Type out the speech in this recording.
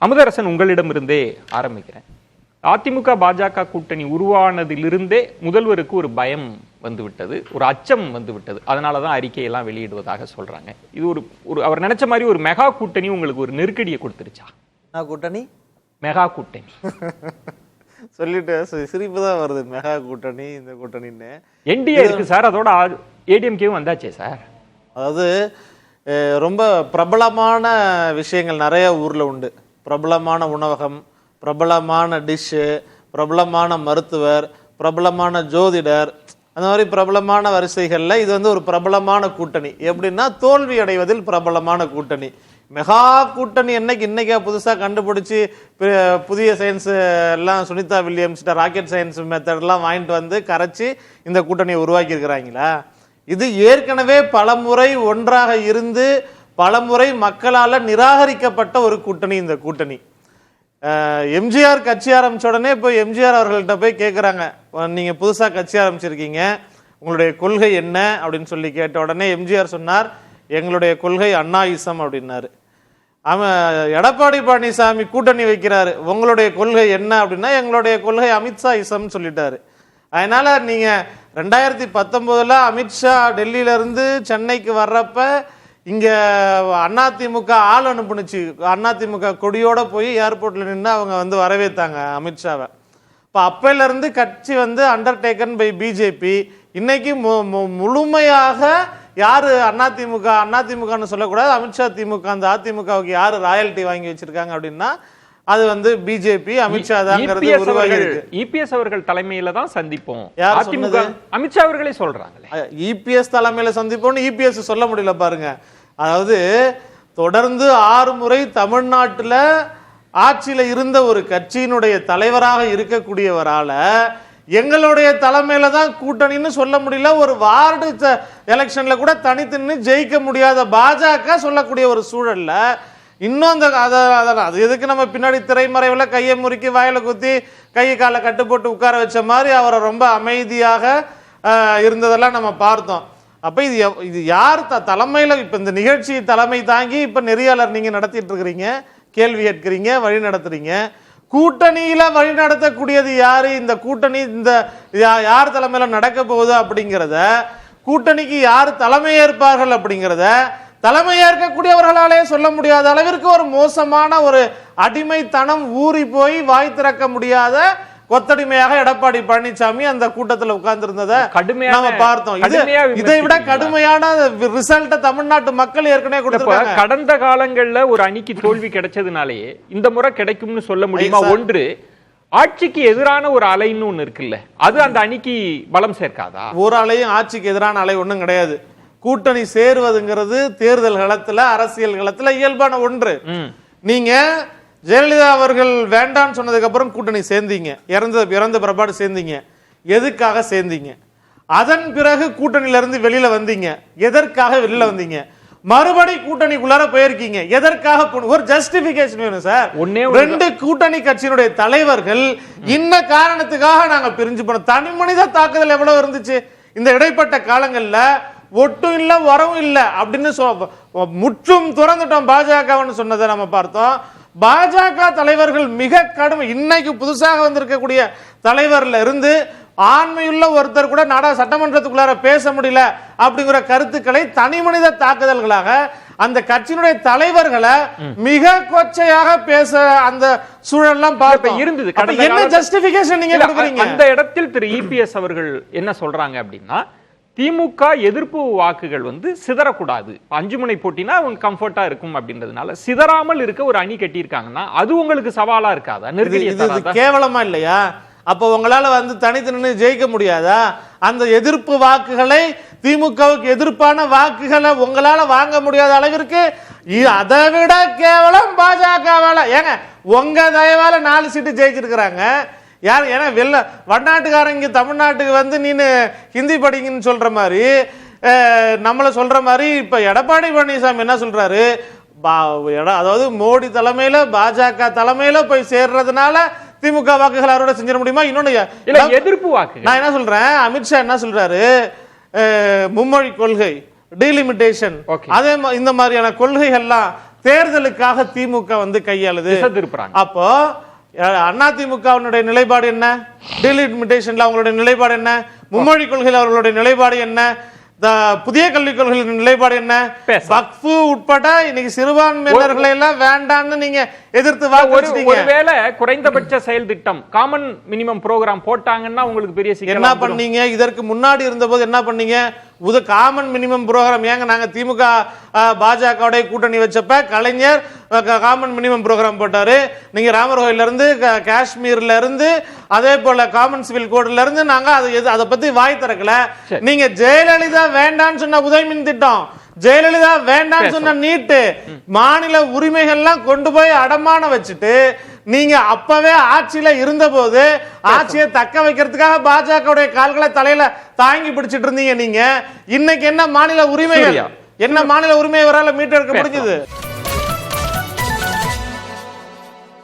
அமுதரசன், உங்களிடமிருந்தே ஆரம்பிக்கிறேன். அதிமுக பாஜக கூட்டணி உருவானதிலிருந்தே முதல்வருக்கு ஒரு பயம் வந்துவிட்டது, ஒரு அச்சம் வந்துவிட்டது. அதனாலதான் அறிக்கையெல்லாம் வெளியிடுவதாக சொல்றாங்க. இது ஒரு அவர் நினைச்ச மாதிரி ஒரு மெகா கூட்டணி உங்களுக்கு ஒரு நெருக்கடியை கொடுத்துருச்சா? கூட்டணி மெகா கூட்டணி சொல்லிட்டு சிரிப்பு தான் வருது. மெகா கூட்டணி, இந்த கூட்டணின்னு என்டிஏ இருக்கு சார், அதோட ஏடிஎம்கேவும் வந்தாச்சே சார். அதாவது ரொம்ப பிரபலமான விஷயங்கள் நிறைய ஊர்ல உண்டு. பிரபலமான உணவகம், பிரபலமான டிஷ்ஷு, பிரபலமான மருத்துவர், பிரபலமான ஜோதிடர், அந்த மாதிரி பிரபலமான வரிசைகள்ல இது ஒரு பிரபலமான கூட்டணி. எப்படின்னா தோல்வி அடைவதில் பிரபலமான கூட்டணி. மெகா கூட்டணி இன்னைக்கா புதுசா கண்டுபிடிச்சு புதிய சயின்ஸ் எல்லாம் Sunita Williams rocket science method எல்லாம் வாங்கிட்டு வந்து கரைச்சி இந்த கூட்டணியை உருவாக்கி இருக்கிறாங்களா? இது ஏற்கனவே பலமுறை ஒன்றாக இருந்து பலமுறை மக்களால நிராகரிக்கப்பட்ட ஒரு கூட்டணி இந்த கூட்டணி. எம்ஜிஆர் கட்சி ஆரம்பிச்ச உடனே இப்போ எம்ஜிஆர் அவர்கள்ட்ட போய் கேட்குறாங்க, நீங்க புதுசா கட்சி ஆரம்பிச்சிருக்கீங்க, உங்களுடைய கொள்கை என்ன அப்படின்னு சொல்லி கேட்ட உடனே எம்ஜிஆர் சொன்னார், எங்களுடைய கொள்கை அண்ணாயிசம் அப்படின்னாரு. அவன் எடப்பாடி பழனிசாமி கூட்டணி வைக்கிறாரு, உங்களுடைய கொள்கை என்ன அப்படின்னா எங்களுடைய கொள்கை அமித்ஷா இசம் சொல்லிட்டாரு. அதனால நீங்க 2019 அமித்ஷா டெல்லியில இருந்து சென்னைக்கு வர்றப்ப இங்க அதிமுக ஆள் அனுப்புனுச்சு. அதிமுக கொடியோட போய் ஏர்போர்ட்ல நின்று அவங்க வரவேத்தாங்க அமித்ஷாவை. இப்போ அப்பையில இருந்து கட்சி அண்டர்டேக்கன் பை பிஜேபி. இன்னைக்கு முழுமையாக யாரு அதிமுகன்னு சொல்லக்கூடாது, அமித்ஷா திமுக. அந்த அதிமுகவுக்கு யாரு ராயல்டி வாங்கி வச்சிருக்காங்க அப்படின்னா அது பிஜேபி, அமித்ஷா தாங்கிறது உருவாகி இருக்கு. இபிஎஸ் அவர்கள் தலைமையில தான் சந்திப்போம். அதிமுக அமித்ஷா அவர்களே சொல்றாங்களே இபிஎஸ் தலைமையில சந்திப்போம்னு. இபிஎஸ் சொல்ல முடியல பாருங்க. அதாவது தொடர்ந்து 6 முறை தமிழ்நாட்டுல ஆட்சியில இருந்த ஒரு கட்சியினுடைய தலைவராக இருக்கக்கூடியவரால எங்களுடைய தலைமையில தான் கூட்டணின்னு சொல்ல முடியல. ஒரு வார்டு எலெக்ஷன்ல கூட தனித்து ஜெயிக்க முடியாத பாஜக சொல்லக்கூடிய ஒரு சூழல்ல இன்னும் அது எதுக்கு நம்ம பின்னாடி திரைமறைவுல கையை முறுக்கி வாயில குத்தி கையை காலை கட்டு போட்டு உட்கார வச்ச மாதிரி அவரை ரொம்ப அமைதியாக இருந்ததெல்லாம் நம்ம பார்த்தோம். அப்ப இது யார் தலைமையில இப்ப இந்த நிகழ்ச்சி தலைமை தாங்கி இப்ப நெறியாளர் நீங்க நடத்திட்டு இருக்கிறீங்க, கேள்வி கேட்கிறீங்க, வழி நடத்துறீங்க. கூட்டணியில வழி நடத்தக்கூடியது யாரு? இந்த கூட்டணி இந்த யார் தலைமையில நடக்க போகுது அப்படிங்கிறத, கூட்டணிக்கு யார் தலைமை ஏற்பார்கள் அப்படிங்கிறத தலைமை ஏற்கக்கூடியவர்களாலே சொல்ல முடியாத அளவிற்கு ஒரு மோசமான ஒரு அடிமைத்தனம் ஊறி போய் வாய் திறக்க முடியாத கொத்தடிமையாக எடப்பாடி பழனிசாமி அந்த கூட்டத்தில் உட்கார்ந்து இருந்ததை நாம பார்த்தோம். இதை விட கடுமையான ரிசல்ட் தமிழ்நாட்டு மக்கள் ஏற்கனவே கொடுத்திருக்காங்க. கடந்த காலங்கள்ல ஒரு அணிக்கு தோல்வி கிடைச்சதுனாலேயே இந்த முறை கிடைக்கும்னு சொல்ல முடியுமா? ஒன்று, ஆட்சிக்கு எதிரான ஒரு அலைன்னு ஒண்ணு இருக்குல்ல, அது அந்த அணிக்கு பலம் சேர்க்காதா? ஒரு அலையும் ஆட்சிக்கு எதிரான அலை ஒண்ணும் கிடையாது. கூட்டணி சேருவதுங்கிறது தேர்தல் களத்துல, அரசியல் களத்துல இயல்பான ஒன்று. நீங்க ஜெயலலிதா அவர்கள் வேண்டான்னு சொன்னதுக்கு அப்புறம் கூட்டணி சேர்ந்தீங்க, இறந்த பிறப்பாடு சேர்ந்தீங்க. எதுக்காக சேர்ந்தீங்க? அதன் பிறகு கூட்டணியில இருந்து வெளியில வந்தீங்க. எதற்காக வெளியில வந்தீங்க? மறுபடி கூட்டணிக்குள்ளார போயிருக்கீங்க. எதற்காக? ஒரு ஜஸ்டிபிகேஷன் வேணும் சார். 2 கூட்டணி கட்சியினுடைய தலைவர்கள் இன்ன காரணத்துக்காக நாங்க பிரிஞ்சு போனோம். தனி மனித தாக்குதல் எவ்வளவு இருந்துச்சு இந்த இடைப்பட்ட காலங்கள்ல? ஒட்டும் இல்ல வரவும் இல்ல அப்படின்னு முற்றும் துறந்துட்டோம் பாஜகன்னு சொன்னதை நம்ம பார்த்தோம். பாஜக தலைவர்கள் மிக கடுமை. இன்னைக்கு புதுசாக வந்திருக்கக்கூடிய தலைவர்ல இருந்து ஆண்மையுள்ள ஒருத்தர் கூட சட்டமன்றத்துக்குள்ளார பேச முடியல அப்படிங்கிற கருத்துக்களை தனி மனித தாக்குதல்களாக அந்த கட்சியினுடைய தலைவர்களை மிக கொச்சையாக பேச அந்த சூழல்லாம் பார்க்க இருந்தது. என்ன ஜஸ்டிபிகேஷன் நீங்க கொடுக்குறீங்க? அந்த இடத்தில் திரு இபிஎஸ் அவர்கள் என்ன சொல்றாங்க அப்படின்னா, திமுக எதிர்ப்பு வாக்குகள் சிதறக்கூடாது, 5 முனை போட்டினா அவங்க கம்ஃபர்ட்டா இருக்கும் அப்படின்றதுனால சிதறாமல் இருக்க ஒரு அணி கட்டியிருக்காங்கன்னா அது உங்களுக்கு சவாலா இருக்காதா? நெருக்கடி கேவலமா இல்லையா? அப்ப உங்களால தனித்து நின்று ஜெயிக்க முடியாதா? அந்த எதிர்ப்பு வாக்குகளை, திமுகவுக்கு எதிர்ப்பான வாக்குகளை உங்களால வாங்க முடியாத அளவிற்கு அதை விட கேவலம் பாஜக வேலை. ஏங்க உங்க தயவால 4 சீட்டு ஜெயிச்சிருக்கிறாங்க. யார்? ஏன்னா வடநாட்டுக்காரங்க தமிழ்நாட்டுக்கு நீனு ஹிந்தி படிங்கன்னு சொல்ற மாதிரி நம்மள சொல்ற மாதிரி இப்ப எடப்பாடி பழனிசாமி என்ன சொல்றாரு, அதாவது மோடி தலைமையில பாஜக தலைமையில போய் சேர்றதுனால திமுக வாக்குகள் அறுவடை செஞ்சிட முடியுமா? இன்னொன்னு எதிர்ப்பு வாக்கு. நான் என்ன சொல்றேன், அமித்ஷா என்ன சொல்றாரு, மும்மொழி கொள்கை, டீலிமிட்டேஷன், அதே இந்த மாதிரியான கொள்கைகள்லாம் தேர்தலுக்காக திமுக வந்து கையாளுது. அப்போ அதிமுகவினுடைய நிலைப்பாடு என்ன? டீலிமிட்டேஷன்ல அவங்களுடைய நிலைப்பாடு என்ன? மும்மொழி கொள்கையில் அவர்களுடைய நிலைப்பாடு என்ன? புதிய கல்விக் கொள்கையின் நிலைப்பாடு என்ன? வக்ஃபு உட்பட இன்னைக்கு சிறுபான்மையினர்களை எல்லாம் வேண்டாம்னு நீங்க எதிர்த்து வாக்களிச்சீங்க. ஒருவேளை குறைந்தபட்ச செயல் திட்டம் காமன் மினிமம் ப்ரோகிராம் போட்டாங்கன்னா உங்களுக்கு பெரிய சிக்கல். என்ன பண்ணீங்க? இதற்கு முன்னாடி இருந்தபோது என்ன பண்ணீங்க? காமன் மினிமம் ப்ரோகிராம் ஏங்க நாங்க திமுக பாஜகவுடைய கூட்டணி வச்சப்ப கலைஞர் காமன் மினிமம் ப்ரோகிராம் போட்டாரு. நீங்க ராமர் கோயில்ல இருந்து காஷ்மீர்ல இருந்து அதே போல காமன் சிவில் கோட்ல இருந்து நாங்க அதை பத்தி வாய் திறக்கல. நீங்க ஜெயலலிதா வேண்டான்னு சொன்ன உதயமின் திட்டம், ஜெயலலிதா வேண்டான்னு சொன்ன நீட்டு, மாநில உரிமைகள்லாம் கொண்டு போய் அடமான வச்சுட்டு நீங்க அப்பவே ஆட்சியில இருந்த போது ஆட்சியை தக்க வைக்கிறதுக்காக பாஜகவுடைய கால்களை தலையில தாங்கி பிடிச்சிட்டு இருந்தீங்க. நீங்க இன்னைக்கு என்ன மாநில உரிமைகள், என்ன மாநில உரிமையை வரால மீட்டெடுக்க முடிஞ்சது?